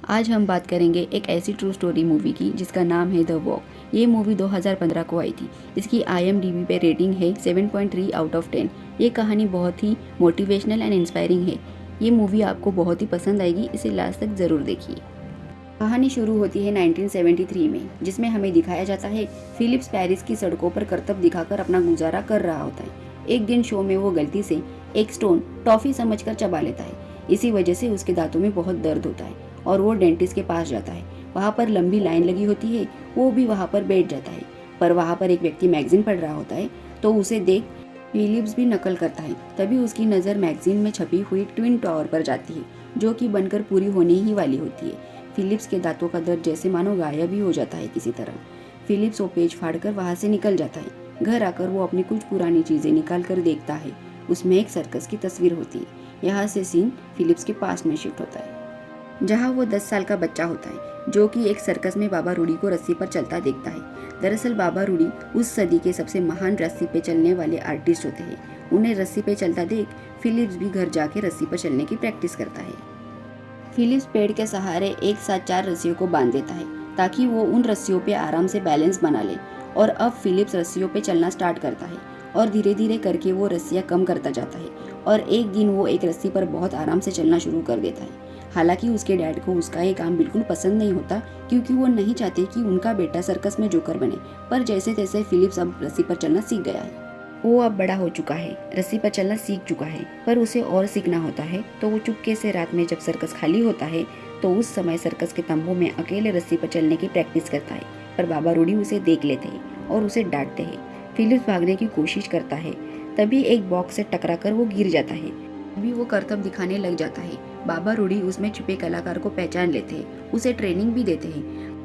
आज हम बात करेंगे एक ऐसी ट्रू स्टोरी मूवी की जिसका नाम है द वॉक। ये मूवी 2015 को आई थी। इसकी IMDb पे रेटिंग है 7.3 आउट ऑफ 10। ये कहानी बहुत ही मोटिवेशनल एंड इंस्पायरिंग है। ये मूवी आपको बहुत ही पसंद आएगी, इसे लास्ट तक ज़रूर देखिए। कहानी शुरू होती है 1973 में, जिसमें हमें दिखाया जाता है फिलिप्स पेरिस की सड़कों पर करतब दिखाकर अपना गुजारा कर रहा होता है। एक दिन शो में वो गलती से एक स्टोन टॉफी समझकर चबा लेता है। इसी वजह से उसके दांतों में बहुत दर्द होता है और वो डेंटिस्ट के पास जाता है। वहाँ पर लंबी लाइन लगी होती है, वो भी वहाँ पर बैठ जाता है। पर वहाँ पर एक व्यक्ति मैगजीन पढ़ रहा होता है, तो उसे देख फिलिप्स भी नकल करता है। तभी उसकी नज़र मैगजीन में छपी हुई ट्विन टावर पर जाती है, जो कि बनकर पूरी होने ही वाली होती है। फिलिप्स के दांतों का दर्द जैसे मानो गायब ही हो जाता है किसी तरह। फिलिप्स वो पेज फाड़कर वहाँ से निकल जाता है। घर आकर वो अपनी कुछ पुरानी चीज़ें निकाल कर देखता है। उसमें एक सर्कस की तस्वीर होती है। यहाँ से सीन फिलिप्स के पास में शिफ्ट होता है, जहाँ वो 10 साल का बच्चा होता है, जो कि एक सर्कस में बाबा रूडी को रस्सी पर चलता देखता है। दरअसल बाबा रूडी उस सदी के सबसे महान रस्सी पे चलने वाले आर्टिस्ट होते हैं। उन्हें रस्सी पे चलता देख फिलिप्स भी घर जाके रस्सी पर चलने की प्रैक्टिस करता है। फिलिप्स पेड़ के सहारे एक साथ 4 रस्सियों को बांध देता है, ताकि वो उन रस्सियों पे आराम से बैलेंस बना ले। और अब फिलिप्स रस्सियों पे चलना स्टार्ट करता है और धीरे धीरे करके वो रस्सियाँ कम करता जाता है। और एक दिन वो एक रस्सी पर बहुत आराम से चलना शुरू कर देता है। हालांकि उसके डैड को उसका ये काम बिल्कुल पसंद नहीं होता, क्योंकि वो नहीं चाहते कि उनका बेटा सर्कस में जोकर बने। पर जैसे तैसे फिलिप्स अब रस्सी पर चलना सीख गया है। वो अब बड़ा हो चुका है, रस्सी पर चलना सीख चुका है, पर उसे और सीखना होता है। तो वो चुपके से रात में जब सर्कस खाली होता है, तो उस समय सर्कस के तंबू में अकेले रस्सी पर चलने की प्रैक्टिस करता है। पर बाबा रूडी उसे देख लेते हैं और उसे डांटते हैं। फिलिप्स भागने की कोशिश करता है, तभी एक बॉक्स से टकराकर वो गिर जाता है। तभी वो करतब दिखाने लग जाता है। बाबा रूडी उसमें छुपे कलाकार को पहचान लेते हैं, उसे ट्रेनिंग भी देते हैं।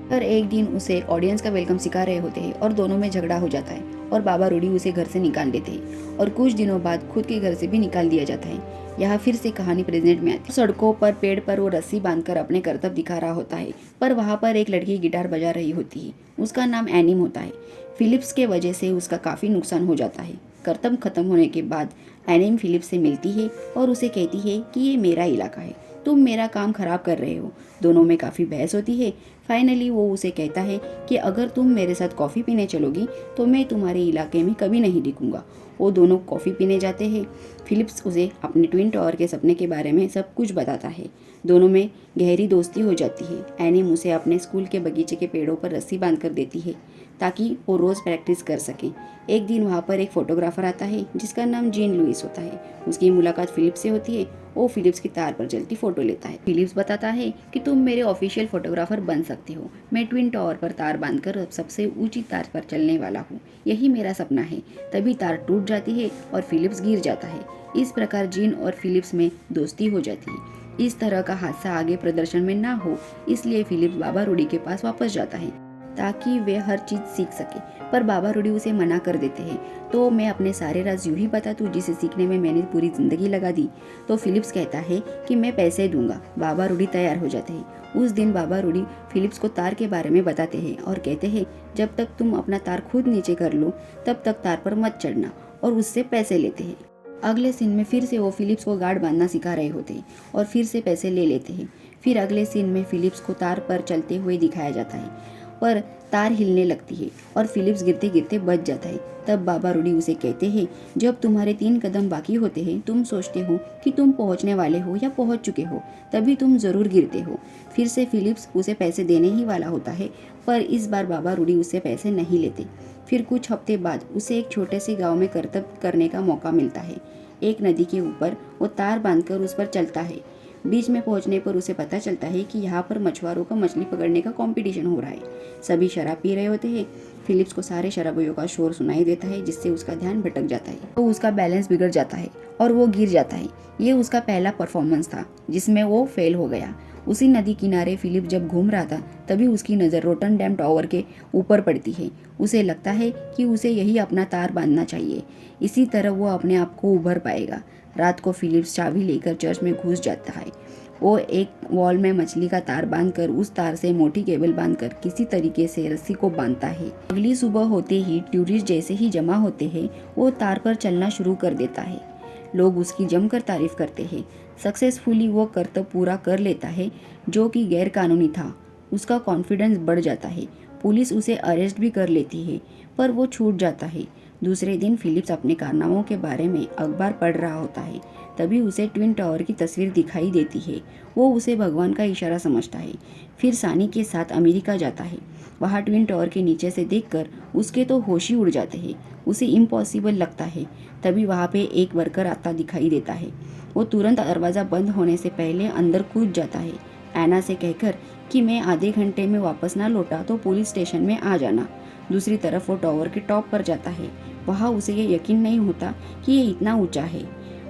पर एक दिन उसे ऑडियंस का वेलकम सिखा रहे होते हैं और दोनों में झगड़ा हो जाता है और बाबा रूडी उसे घर से निकाल देते हैं और कुछ दिनों बाद खुद के घर से भी निकाल दिया जाता है। यहाँ फिर से कहानी प्रेजेंट में आती है। सड़कों पर पेड़ पर वो रस्सी बांधकर अपने करतब दिखा रहा होता है, पर वहाँ पर एक लड़की गिटार बजा रही होती है। उसका नाम एनिम होता है। फिलिप्स के वजह से उसका काफ़ी नुकसान हो जाता है। करतब खत्म होने के बाद एनिम फिलिप्स से मिलती है और उसे कहती है कि ये मेरा इलाका है, तुम मेरा काम खराब कर रहे हो। दोनों में काफ़ी बहस होती है। फाइनली वो उसे कहता है कि अगर तुम मेरे साथ कॉफ़ी पीने चलोगी तो मैं तुम्हारे इलाके में कभी नहीं दिखूंगा। वो दोनों कॉफ़ी पीने जाते हैं। फिलिप्स उसे अपने ट्विन टावर के सपने के बारे में सब कुछ बताता है। दोनों में गहरी दोस्ती हो जाती है। एनिम उसे अपने स्कूल के बगीचे के पेड़ों पर रस्सी बांध कर देती है, ताकि वो रोज़ प्रैक्टिस कर सके। एक दिन वहाँ पर एक फोटोग्राफर आता है, जिसका नाम जीन लुइस होता है। उसकी मुलाकात फिलिप्स से होती है। वो फिलिप्स की तार पर जलती फोटो लेता है। फिलिप्स बताता है कि तुम मेरे ऑफिशियल फोटोग्राफर बन सकते हो। मैं ट्विन टावर पर तार बांधकर सबसे ऊंची तार पर चलने वाला हूँ, यही मेरा सपना है। तभी तार टूट जाती है और फिलिप्स गिर जाता है। इस प्रकार जीन और फिलिप्स में दोस्ती हो जाती है। इस तरह का हादसा आगे प्रदर्शन में ना हो, इसलिए फिलिप्स बाबा रूडी के पास वापस जाता है, ताकि वे हर चीज़ सीख सके। पर बाबा रूडी उसे मना कर देते हैं। तो मैं अपने सारे राज यूं ही बता दूं, जिसे सीखने में मैंने पूरी ज़िंदगी लगा दी। तो फिलिप्स कहता है कि मैं पैसे दूंगा। बाबा रूडी तैयार हो जाते हैं। उस दिन बाबा रूडी फिलिप्स को तार के बारे में बताते हैं और कहते हैं, जब तक तुम अपना तार खुद नीचे कर लो तब तक तार पर मत चढ़ना, और उससे पैसे लेते हैं। अगले सीन में फिर से वो फिलिप्स को गार्ड बांधना सिखा रहे होते हैं और फिर से पैसे ले लेते हैं। फिर अगले सीन में फिलिप्स को तार पर चलते हुए दिखाया जाता है, पर तार हिलने लगती है और फिलिप्स गिरते गिरते बच जाता है। तब बाबा रूडी उसे कहते हैं, जब तुम्हारे 3 कदम बाकी होते हैं, तुम सोचते हो कि तुम पहुंचने वाले हो या पहुंच चुके हो, तभी तुम ज़रूर गिरते हो। फिर से फिलिप्स उसे पैसे देने ही वाला होता है, पर इस बार बाबा रूडी उससे पैसे नहीं लेते। फिर कुछ हफ्ते बाद उसे एक छोटे से गाँव में करतब करने का मौका मिलता है। एक नदी के ऊपर वो तार बांधकर उस पर चलता है। बीच में पहुंचने पर उसे पता चलता है कि यहाँ पर मछुआरों का मछली पकड़ने का कंपटीशन हो रहा है। सभी शराब पी रहे होते हैं। फिलिप्स को सारे शराबियों का शोर सुनाई देता है, जिससे उसका ध्यान भटक जाता है। तो उसका बैलेंस बिगड़ जाता है और वो गिर जाता है। ये उसका पहला परफॉर्मेंस था जिसमें वो फेल हो गया। उसी नदी किनारे फिलिप जब घूम रहा था, तभी उसकी नज़र रोटरडैम टावर के ऊपर पड़ती है। उसे लगता है कि उसे यही अपना तार बांधना चाहिए, इसी तरह वो अपने आप को उभर पाएगा। रात को फिलिप्स चाबी लेकर चर्च में घुस जाता है। वो एक वॉल में मछली का तार बांधकर उस तार से मोटी केबल बांधकर किसी तरीके से रस्सी को बांधता है। अगली सुबह होते ही टूरिस्ट जैसे ही जमा होते हैं, वो तार पर चलना शुरू कर देता है। लोग उसकी जमकर तारीफ करते हैं। सक्सेसफुली वो कर्तव्य पूरा कर लेता है जो कि गैर कानूनी था। उसका कॉन्फिडेंस बढ़ जाता है। पुलिस उसे अरेस्ट भी कर लेती है, पर वो छूट जाता है। दूसरे दिन फिलिप्स अपने कारनामों के बारे में अखबार पढ़ रहा होता है। तभी उसे ट्विन टावर की तस्वीर दिखाई देती है। वो उसे भगवान का इशारा समझता है। फिर सानी के साथ अमेरिका जाता है। वहाँ ट्विन टावर के नीचे से देखकर उसके तो होश ही उड़ जाते हैं। उसे इम्पॉसिबल लगता है। तभी वहाँ पे एक वर्कर आता दिखाई देता है। वो तुरंत दरवाज़ा बंद होने से पहले अंदर कूद जाता है, एना से कहकर कि मैं आधे घंटे में वापस ना लौटा तो पुलिस स्टेशन में आ जाना। दूसरी तरफ वो टावर के टॉप पर जाता है। वहाँ उसे ये यकीन नहीं होता कि ये इतना ऊंचा है।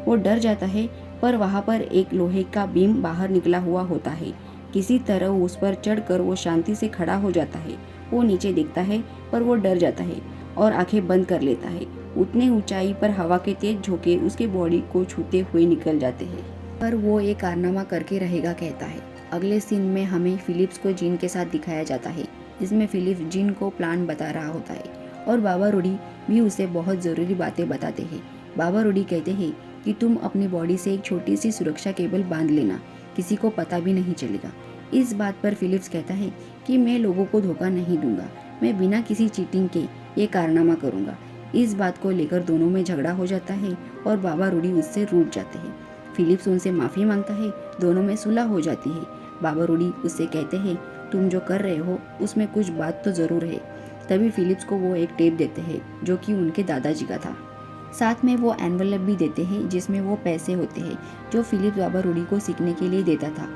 वो डर जाता है, पर वहाँ पर एक लोहे का बीम बाहर निकला हुआ होता है। किसी तरह उस पर चढ़कर वो शांति से खड़ा हो जाता है। वो नीचे देखता है, पर वो डर जाता है और आंखें बंद कर लेता है। उतने ऊंचाई पर हवा के तेज झोंके उसके बॉडी को छूते हुए निकल जाते हैं, पर वो एक कारनामा करके रहेगा कहता है। अगले सीन में हमें फिलिप्स को जीन के साथ दिखाया जाता है, जिसमें फिलिप्स जीन को प्लान बता रहा होता है और बाबा रूडी भी उसे बहुत ज़रूरी बातें बताते हैं। बाबा रूडी कहते हैं कि तुम अपनी बॉडी से एक छोटी सी सुरक्षा केबल बांध लेना, किसी को पता भी नहीं चलेगा। इस बात पर फिलिप्स कहता है कि मैं लोगों को धोखा नहीं दूंगा, मैं बिना किसी चीटिंग के ये कारनामा करूंगा। इस बात को लेकर दोनों में झगड़ा हो जाता है और बाबा रूडी उससे रूठ जाते हैं। फिलिप्स उनसे माफ़ी मांगता है, दोनों में सुलह हो जाती है। बाबा रूडी उससे कहते हैं तुम जो कर रहे हो उसमें कुछ बात तो ज़रूर है। तभी फिलिप्स को वो एक टेप देते हैं जो कि उनके दादाजी का था। साथ में वो एनवलप भी देते हैं जिसमें वो पैसे होते हैं जो फिलिप्स बाबा रूडी को सीखने के लिए देता था।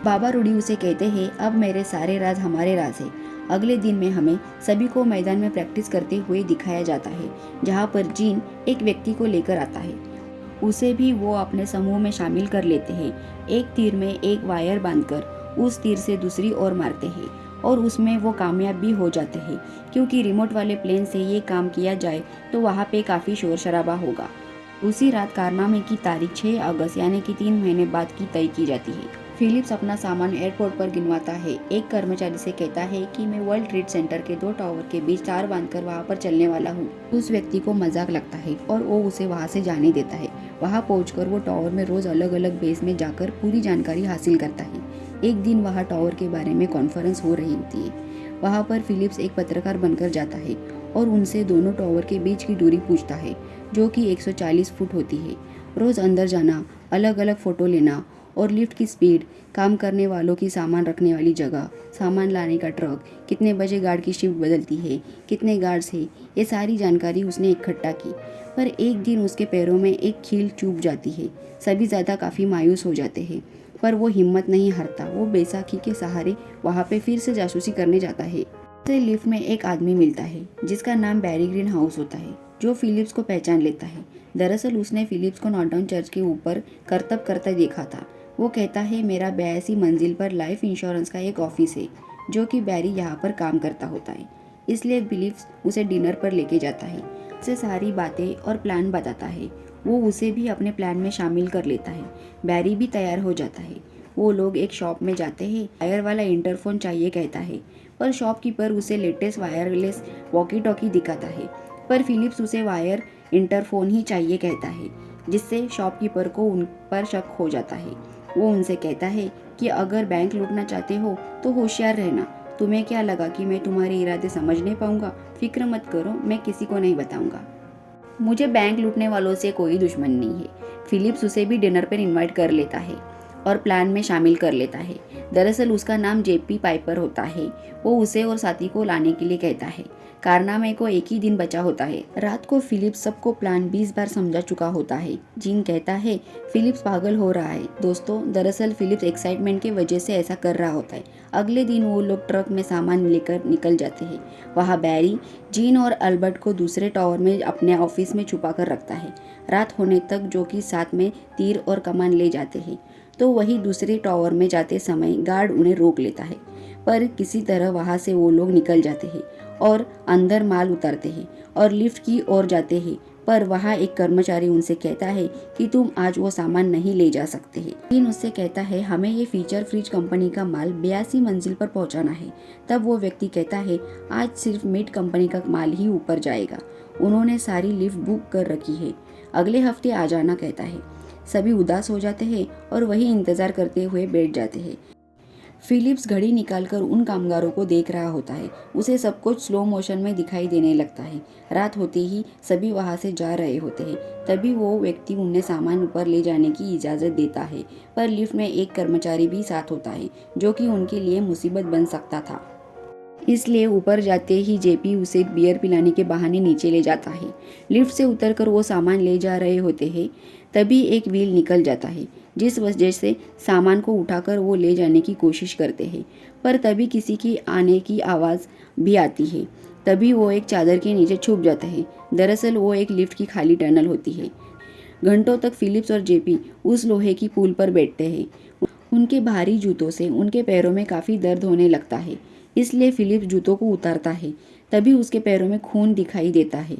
बाबा रूडी उसे कहते हैं अब मेरे सारे राज हमारे राज है। अगले दिन में हमें सभी को मैदान में प्रैक्टिस करते हुए दिखाया जाता है, जहाँ पर जीन एक व्यक्ति को लेकर आता है। उसे भी वो अपने समूह में शामिल कर लेते हैं। एक तीर में एक वायर बांधकर उस तीर से दूसरी ओर मारते हैं और उसमें वो कामयाब भी हो जाते हैं, क्योंकि रिमोट वाले प्लेन से ये काम किया जाए तो वहाँ पे काफ़ी शोर शराबा होगा। उसी रात कारनामे की तारीख 6 अगस्त यानी कि 3 महीने बाद की तय की जाती है। फिलिप्स अपना सामान एयरपोर्ट पर गिनवाता है। एक कर्मचारी से कहता है कि मैं वर्ल्ड ट्रेड सेंटर के 2 टावर के बीच तार बांधकर वहां पर चलने वाला हूँ। उस व्यक्ति को मजाक लगता है और वो उसे वहां से जाने देता है। वहां पहुंचकर वो टावर में रोज अलग अलग बेस में जाकर पूरी जानकारी हासिल करता है। एक दिन वहाँ टावर के बारे में कॉन्फ्रेंस हो रही होती है। वहाँ पर फिलिप्स एक पत्रकार बनकर जाता है और उनसे दोनों टावर के बीच की दूरी पूछता है, जो कि 140 फुट होती है। रोज अंदर जाना, अलग अलग फोटो लेना और लिफ्ट की स्पीड, काम करने वालों की सामान रखने वाली जगह, सामान लाने का ट्रक, कितने बजे गार्ड की शिफ्ट बदलती है, कितने गार्ड्स हैं, ये सारी जानकारी उसने इकट्ठा की। पर एक दिन उसके पैरों में एक कील चुभ जाती है। सभी ज़्यादा काफ़ी मायूस हो जाते हैं, पर वो हिम्मत नहीं हारता। वो बैसाखी के सहारे वहाँ पे फिर से जासूसी करने जाता है। उसे लिफ्ट में एक आदमी मिलता है जिसका नाम बैरी ग्रीन हाउस होता है, जो फिलिप्स को पहचान लेता है। दरअसल उसने फिलिप्स को नॉर्टन चर्च के ऊपर करतब करते देखा था। वो कहता है मेरा 82 मंजिल पर लाइफ इंश्योरेंस का एक ऑफिस है, जो कि बैरी यहाँ पर काम करता होता है। इसलिए फिलिप्स उसे डिनर पर लेके जाता है, उसे सारी बातें और प्लान बताता है। वो उसे भी अपने प्लान में शामिल कर लेता है। बैरी भी तैयार हो जाता है। वो लोग एक शॉप में जाते हैं। वायर वाला इंटरफोन चाहिए कहता है, पर शॉपकीपर उसे लेटेस्ट वायरलेस वॉकी टॉकी दिखाता है। पर फिलिप्स उसे वायर इंटरफोन ही चाहिए कहता है, जिससे शॉपकीपर को उन पर शक हो जाता है। वो उनसे कहता है कि अगर बैंक लूटना चाहते हो तो होशियार रहना। तुम्हें क्या लगा कि मैं तुम्हारे इरादे समझ नहीं पाऊंगा? फिक्र मत करो, मैं किसी को नहीं बताऊंगा। मुझे बैंक लूटने वालों से कोई दुश्मन नहीं है। फिलिप्स उसे भी डिनर पर इनवाइट कर लेता है और प्लान में शामिल कर लेता है। दरअसल उसका नाम जेपी पाइपर होता है। वो उसे और साथी को लाने के लिए कहता है। कारनामे को एक ही दिन बचा होता है। रात को फिलिप्स सबको प्लान 20 बार समझा चुका होता है। जीन कहता है फिलिप्स पागल हो रहा है। दोस्तों, दरअसल फिलिप्स एक्साइटमेंट की वजह से ऐसा कर रहा होता है। अगले दिन वो लोग ट्रक में सामान लेकर निकल जाते हैं। वहाँ बैरी जीन और अल्बर्ट को दूसरे टावर में अपने ऑफिस में छुपा कर रखता है, रात होने तक, जो कि साथ में तीर और कमान ले जाते हैं। तो वही दूसरे टावर में जाते समय गार्ड उन्हें रोक लेता है, पर किसी तरह वहाँ से वो लोग निकल जाते हैं और अंदर माल उतारते हैं और लिफ्ट की ओर जाते हैं। पर वहाँ एक कर्मचारी उनसे कहता है कि तुम आज वो सामान नहीं ले जा सकते हैं। जीन उससे कहता है हमें ये फीचर फ्रिज कंपनी का माल 82 मंजिल पर पहुँचाना है। तब वो व्यक्ति कहता है आज सिर्फ मिड कंपनी का माल ही ऊपर जाएगा, उन्होंने सारी लिफ्ट बुक कर रखी है, अगले हफ्ते आ जाना कहता है। सभी उदास हो जाते हैं और वही इंतज़ार करते हुए बैठ जाते हैं। फिलिप्स घड़ी निकालकर उन कामगारों को देख रहा होता है। उसे सब कुछ स्लो मोशन में दिखाई देने लगता है। रात होते ही सभी वहाँ से जा रहे होते हैं। तभी वो व्यक्ति उन्हें सामान ऊपर ले जाने की इजाज़त देता है, पर लिफ्ट में एक कर्मचारी भी साथ होता है जो कि उनके लिए मुसीबत बन सकता था। इसलिए ऊपर जाते ही जेपी उसे बियर पिलाने के बहाने नीचे ले जाता है। लिफ्ट से उतरकर वो सामान ले जा रहे होते हैं, तभी एक व्हील निकल जाता है, जिस वजह से सामान को उठाकर वो ले जाने की कोशिश करते हैं। पर तभी किसी की आने की आवाज़ भी आती है। तभी वो एक चादर के नीचे छुप जाते हैं। दरअसल वो एक लिफ्ट की खाली टनल होती है। घंटों तक फिलिप्स और जेपी उस लोहे की पुल पर बैठते हैं। उनके भारी जूतों से उनके पैरों में काफ़ी दर्द होने लगता है, इसलिए फिलिप्स जूतों को उतारता है। तभी उसके पैरों में खून दिखाई देता है।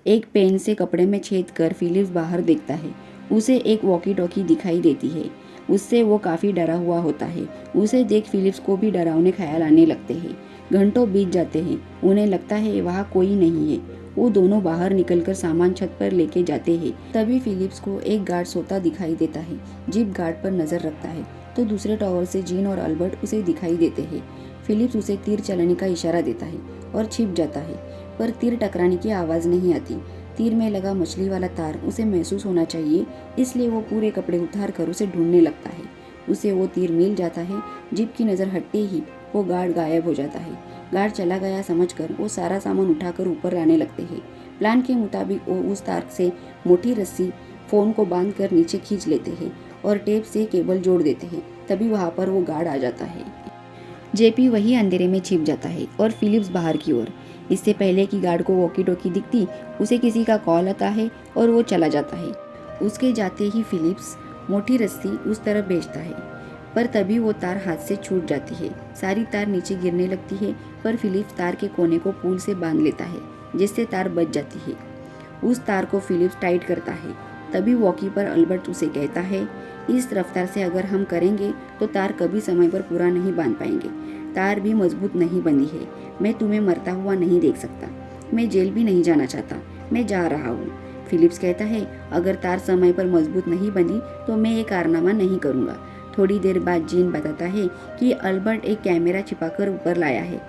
एक पेन से कपड़े में छेद कर फिलिप्स बाहर देखता है। उसे एक वॉकी टॉकी दिखाई देती है। उससे वो काफ़ी डरा हुआ होता है। उसे देख फिलिप्स को भी डरावने ख्याल आने लगते हैं। घंटों बीत जाते हैं। उन्हें लगता है वहाँ कोई नहीं है। वो दोनों बाहर निकलकर सामान छत पर लेके जाते हैं। तभी फिलिप्स को एक गार्ड सोता दिखाई देता है। जीप गार्ड पर नजर रखता है तो दूसरे टावर से जीन और अल्बर्ट उसे दिखाई देते हैं। फिलिप्स उसे तीर चलाने का इशारा देता है और छिप जाता है, पर तीर टकराने की आवाज़ नहीं आती। तीर में लगा मछली वाला तार उसे महसूस होना चाहिए, इसलिए वो पूरे कपड़े उतार कर उसे ढूंढने लगता है। उसे वो तीर मिल जाता है। जीप की नज़र हटते ही वो गार्ड गायब हो जाता है। गार्ड चला गया समझकर वो सारा सामान उठाकर ऊपर लाने लगते हैं। प्लान के मुताबिक वो उस तार से मोटी रस्सी फ़ोन को बांध कर नीचे खींच लेते हैं और टेप से केबल जोड़ देते हैं। तभी वहाँ पर वो गार्ड आ जाता है। जेपी वही अंधेरे में छिप जाता है और फिलिप्स बाहर की ओर। इससे पहले कि गार्ड को वॉकी टॉकी दिखती, उसे किसी का कॉल आता है और वो चला जाता है। उसके जाते ही फिलिप्स मोटी रस्सी उस तरफ भेजता है, पर तभी वो तार हाथ से छूट जाती है। सारी तार नीचे गिरने लगती है, पर फिलिप्स तार के कोने को पुल से बांध लेता है, जिससे तार बच जाती है। उस तार को फिलिप्स टाइट करता है। तभी वॉकी पर अल्बर्ट उसे कहता है, इस रफ्तार से अगर हम करेंगे तो तार कभी समय पर पूरा नहीं बांध पाएंगे। तार भी मजबूत नहीं बंधी है। मैं तुम्हें मरता हुआ नहीं देख सकता। मैं जेल भी नहीं जाना चाहता। मैं जा रहा हूँ। फिलिप्स कहता है, अगर तार समय पर मजबूत नहीं बंधी तो मैं ये कारनामा नहीं करूँगा। थोड़ी देर बाद जीन बताता है कि अल्बर्ट एक कैमरा छिपाकर ऊपर लाया है।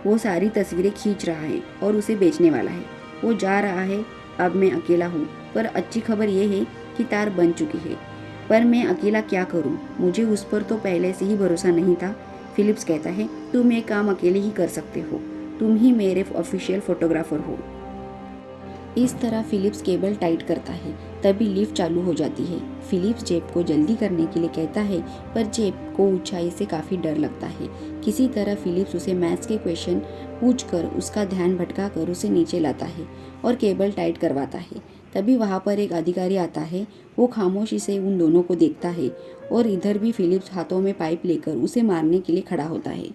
वो सारी तस्वीरें खींच रहा है और उसे बेचने वाला है। वो जा रहा है। अब मैं अकेला हूँ, पर अच्छी खबर ये है कि तार बन चुकी है। पर मैं अकेला क्या करूँ? मुझे उस पर तो पहले से ही भरोसा नहीं था। फिलिप्स कहता है, तुम ये काम अकेले ही कर सकते हो। तुम ही मेरे ऑफिशियल फोटोग्राफर हो। इस तरह फिलिप्स केबल टाइट करता है। तभी लिफ्ट चालू हो जाती है। फिलिप्स जेब को जल्दी करने के लिए कहता है, पर जेब को ऊंचाई से काफ़ी डर लगता है। किसी तरह फिलिप्स उसे मैथ्स के क्वेश्चन पूछकर उसका ध्यान भटका कर उसे नीचे लाता है और केबल टाइट करवाता है। तभी वहाँ पर एक अधिकारी आता है। वो खामोशी से उन दोनों को देखता है और इधर भी फिलिप्स हाथों में पाइप लेकर उसे मारने के लिए खड़ा होता है,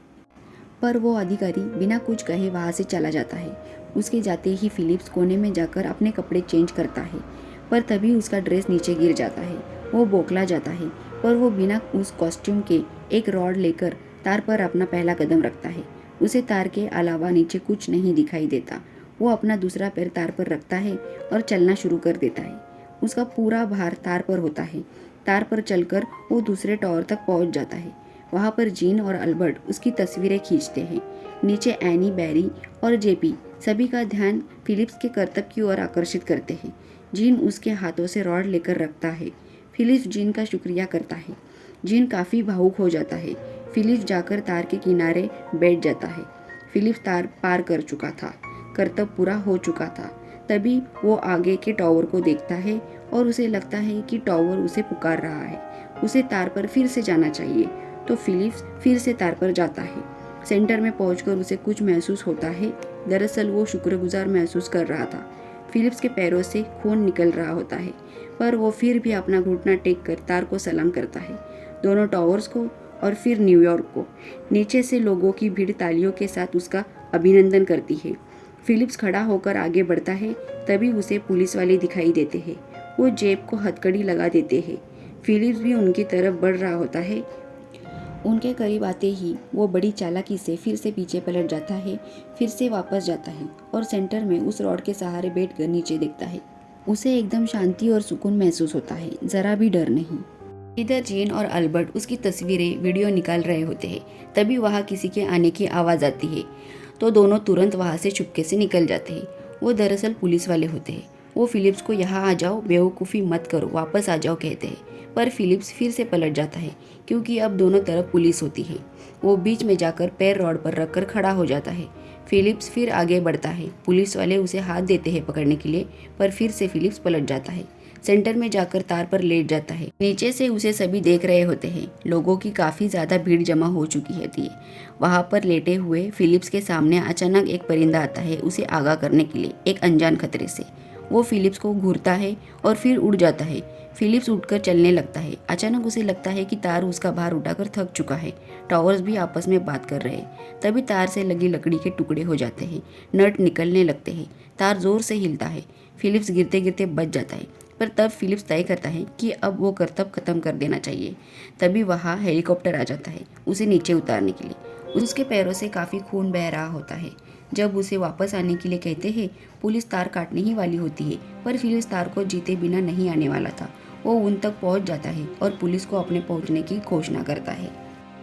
पर वो अधिकारी बिना कुछ कहे वहाँ से चला जाता है। उसके जाते ही फिलिप्स कोने में जाकर अपने कपड़े चेंज करता है, पर तभी उसका ड्रेस नीचे गिर जाता है। वो बौखला जाता है, पर वो बिना उस कॉस्ट्यूम के एक रॉड लेकर तार पर अपना पहला कदम रखता है। उसे तार के अलावा नीचे कुछ नहीं दिखाई देता। वो अपना दूसरा पैर तार पर रखता है और चलना शुरू कर देता है। उसका पूरा भार तार पर होता है। तार पर चलकर वो दूसरे टावर तक पहुंच जाता है। वहाँ पर जीन और अल्बर्ट उसकी तस्वीरें खींचते हैं। नीचे एनी, बैरी और जेपी सभी का ध्यान फिलिप्स के करतब की ओर आकर्षित करते हैं। जीन उसके हाथों से रॉड लेकर रखता है। फिलिप्स जीन का शुक्रिया करता है। जीन काफ़ी भावुक हो जाता है। फिलिप्स जाकर तार के किनारे बैठ जाता है। फिलिप्स तार पार कर चुका था। करतब पूरा हो चुका था। तभी वो आगे के टावर को देखता है और उसे लगता है कि टावर उसे पुकार रहा है। उसे तार पर फिर से जाना चाहिए, तो फिलिप्स फिर से तार पर जाता है। सेंटर में पहुंचकर उसे कुछ महसूस होता है। दरअसल वो शुक्रगुजार महसूस कर रहा था। फिलिप्स के पैरों से खून निकल रहा होता है, पर वो फिर भी अपना घुटना टेक कर तार को सलाम करता है, दोनों टावर्स को और फिर न्यूयॉर्क को। नीचे से लोगों की भीड़ तालियों के साथ उसका अभिनंदन करती है। फिलिप्स खड़ा होकर आगे बढ़ता है। तभी उसे पुलिस वाले दिखाई देते हैं। वो जेब को हथकड़ी लगा देते हैं। फिलिप्स भी उनकी तरफ बढ़ रहा होता है। उनके करीब आते ही वो बड़ी चालाकी से फिर से पीछे पलट जाता है, फिर से वापस जाता है और सेंटर में उस रॉड के सहारे बैठकर नीचे देखता है। उसे एकदम शांति और सुकून महसूस होता है, जरा भी डर नहीं। इधर जेन और अल्बर्ट उसकी तस्वीरें वीडियो निकाल रहे होते हैं। तभी वहाँ किसी के आने की आवाज़ आती है तो दोनों तुरंत वहाँ से चुपके से निकल जाते हैं। वो दरअसल पुलिस वाले होते हैं। वो फिलिप्स को यहाँ आ जाओ, बेवकूफ़ी मत करो, वापस आ जाओ कहते हैं। पर फिलिप्स फिर से पलट जाता है क्योंकि अब दोनों तरफ पुलिस होती है। वो बीच में जाकर पैर रॉड पर रखकर खड़ा हो जाता है। फिलिप्स फिर आगे बढ़ता है। पुलिस वाले उसे हाथ देते हैं पकड़ने के लिए, पर फिर से फिलिप्स पलट जाता है। सेंटर में जाकर तार पर लेट जाता है। नीचे से उसे सभी देख रहे होते हैं। लोगों की काफ़ी ज़्यादा भीड़ जमा हो चुकी होती है। वहाँ पर लेटे हुए फिलिप्स के सामने अचानक एक परिंदा आता है उसे आगाह करने के लिए, एक अनजान खतरे से। वो फिलिप्स को घूरता है और फिर उड़ जाता है। फिलिप्स उठकर चलने लगता है। अचानक उसे लगता है कि तार उसका भार उठाकर थक चुका है। टावर्स भी आपस में बात कर रहे हैं। तभी तार से लगी लकड़ी के टुकड़े हो जाते हैं, नट निकलने लगते हैं। तार जोर से हिलता है। फिलिप्स गिरते गिरते बच जाता है। पर तब फिलिप्स तय करता है कि अब वो करतब खत्म कर देना चाहिए। तभी वहाँ हेलीकॉप्टर आ जाता है उसे नीचे उतारने के लिए। उसके पैरों से काफ़ी खून बह रहा होता है। जब उसे वापस आने के लिए कहते हैं, पुलिस तार काटने ही वाली होती है, पर फिलिप्स तार को जीते बिना नहीं आने वाला था। वो उन तक पहुंच जाता है और पुलिस को अपने पहुंचने की घोषणा करता है।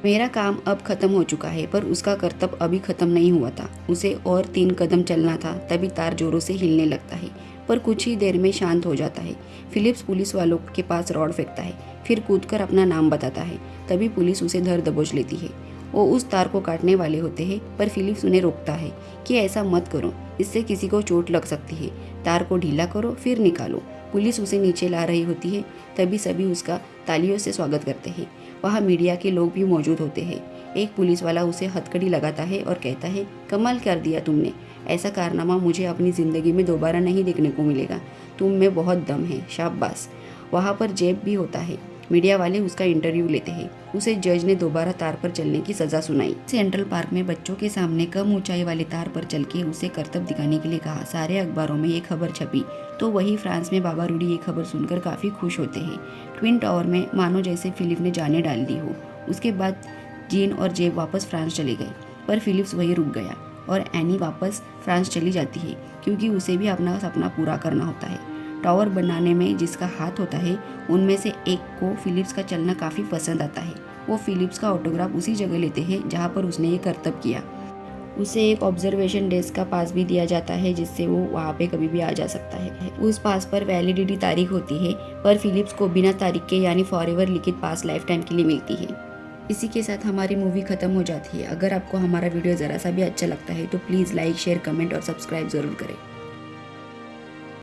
मेरा काम अब खत्म हो चुका है, पर उसका कर्तव्य अभी खत्म नहीं हुआ था। उसे और 3 कदम चलना था। तभी तार जोरों से हिलने लगता है, पर कुछ ही देर में शांत हो जाता है। फिलिप्स पुलिस वालों के पास रॉड फेंकता है, फिर कूदकर अपना नाम बताता है। तभी पुलिस उसे धर दबोच लेती है। वो उस तार को काटने वाले होते हैं, पर फिलिप्स उन्हें रोकता है कि ऐसा मत करो, इससे किसी को चोट लग सकती है। तार को ढीला करो फिर निकालो। पुलिस उसे नीचे ला रही होती है। तभी सभी उसका तालियों से स्वागत करते हैं। वहाँ मीडिया के लोग भी मौजूद होते हैं। एक पुलिस वाला उसे हथकड़ी लगाता है और कहता है, कमाल कर दिया तुमने। ऐसा कारनामा मुझे अपनी ज़िंदगी में दोबारा नहीं देखने को मिलेगा। तुम में बहुत दम है, शाबाश। वहाँ पर जेब भी होता है। मीडिया वाले उसका इंटरव्यू लेते हैं। उसे जज ने दोबारा तार पर चलने की सज़ा सुनाई। सेंट्रल पार्क में बच्चों के सामने कम ऊंचाई वाले तार पर चल के उसे करतब दिखाने के लिए कहा। सारे अखबारों में ये खबर छपी तो वही फ्रांस में बाबा रूडी ये खबर सुनकर काफ़ी खुश होते हैं। ट्विन टावर में मानो जैसे फिलिप ने जाने डाल दी हो। उसके बाद जीन और जेब वापस फ्रांस चले गए, पर फिलिप्स वहीं रुक गया और एनी वापस फ्रांस चली जाती है क्योंकि उसे भी अपना सपना पूरा करना होता है। टावर बनाने में जिसका हाथ होता है, उनमें से एक को फिलिप्स का चलना काफ़ी पसंद आता है। वो फिलिप्स का ऑटोग्राफ उसी जगह लेते हैं जहाँ पर उसने ये करतब किया। उसे एक ऑब्जर्वेशन डेस्क का पास भी दिया जाता है जिससे वो वहाँ पे कभी भी आ जा सकता है। उस पास पर वैलिडिटी तारीख होती है, पर फिलिप्स को बिना तारीख के यानी फॉरएवर लिखित पास लाइफ टाइम के लिए मिलती है। इसी के साथ हमारी मूवी खत्म हो जाती है। अगर आपको हमारा वीडियो ज़रा सा भी अच्छा लगता है तो प्लीज़ लाइक, शेयर, कमेंट और सब्सक्राइब ज़रूर करें।